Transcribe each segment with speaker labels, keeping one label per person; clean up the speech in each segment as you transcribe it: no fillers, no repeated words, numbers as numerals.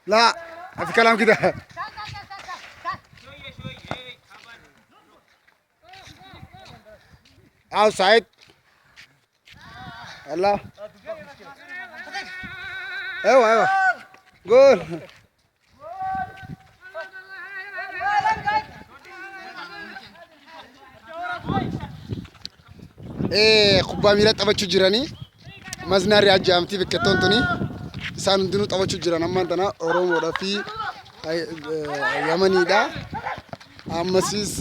Speaker 1: لا في كلام كده. عاوز سعيد. يلا. ايوه قول. kubbaa miilaa taphachuu jiranii maznaari ajjaamtii biqiltoonni isaan hundinuu taphachuu jiran ammaan tana Oromoodhaa fi Yamaniidha. Ammasis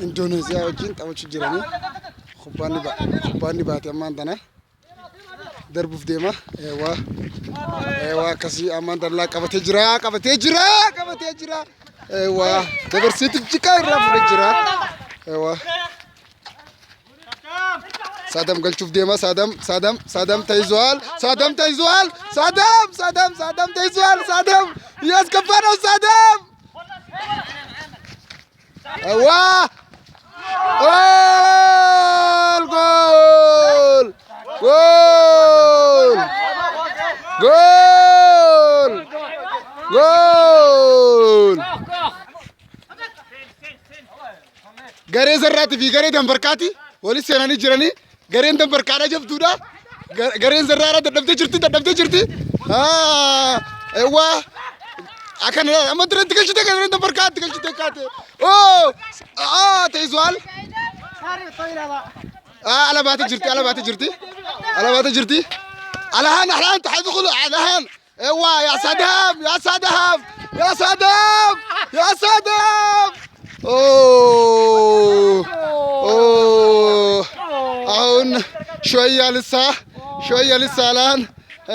Speaker 1: Indoneeziyaa wajjin taphachuu jiranii kubbaan baate ammaan tana darbuuf deema. Akkasii ammaan tana qabatee jira. Dabarseetu jikaa irraa fudhee jira. Sadam galchuuf deema. Sadam ተይዟል. Sadam ተይዟል. እያስገባ ነው ሳዳም። ጎል garee zarraati fi garee dambarkaati waliin seenanii jiranii. Gareen dambarkaadha jabduudha. Gareen zarraadha dadhabdee jirti. Akana amma dirratti galchite gareen dambarkaatti galchite kaate. ተይዟል. alabaate jirti. alahan تحدخل alahan. يا صدام. አሁን شوية لسه الآن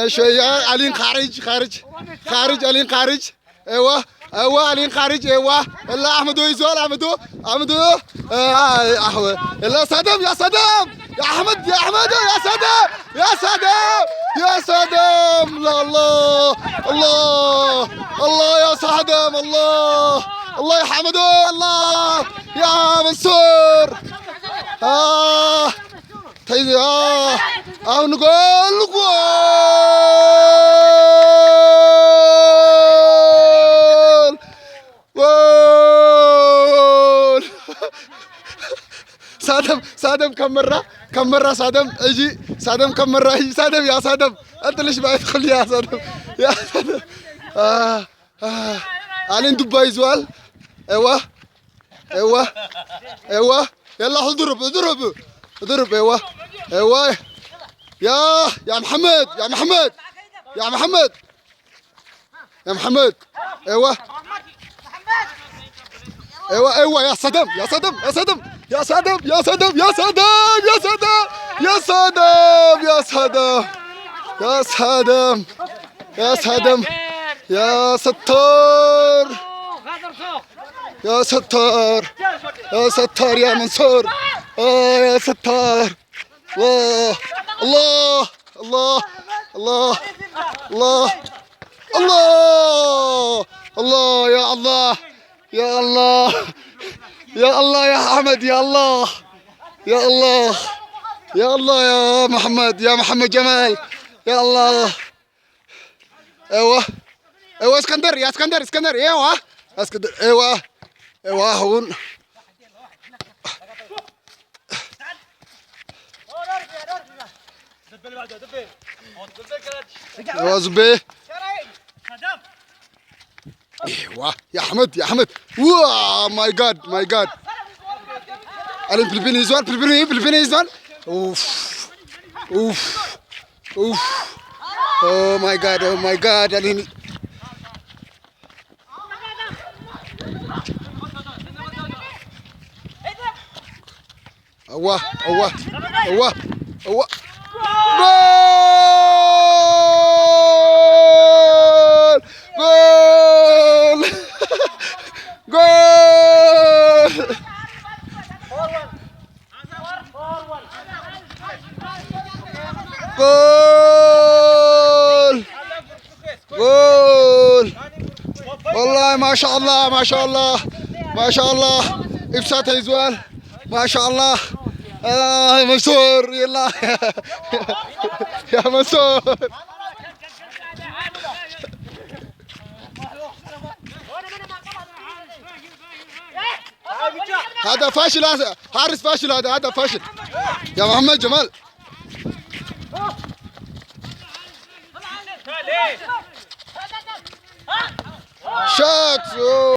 Speaker 1: شوية علين خارج علين خارج. ايوه علين خارج. ايوه يلا احمدو يزول احمدو يلا صدام يا احمد يا صدام لا الله يا صدام الله يا حمدو الله يا منصور. أو نقول صادم كم مرة صادم اجي صادم كم مرة اجي صادم يا صادم انت ليش ما يدخل يا صادم علين دبي زوال. ايوه يلا اضرب ايوه يا محمد ايوه يا صدام يا ستار يا منصور. يا ستار. الله يا أحمد يا الله يا محمد جمال يا الله. ايوه اسكندر ايوه اسكندر ايوه هون زبي ايوه يا احمد واو ماي جاد الين فلبيني يزوال. اوف او ماي جاد الين اوه جول والله ما شاء الله ما شاء الله ابساط هيزوال ما شاء الله منصور يلا يا منصور هذا فاشل حارس فاشل هذا فاشل يا محمد جمال شات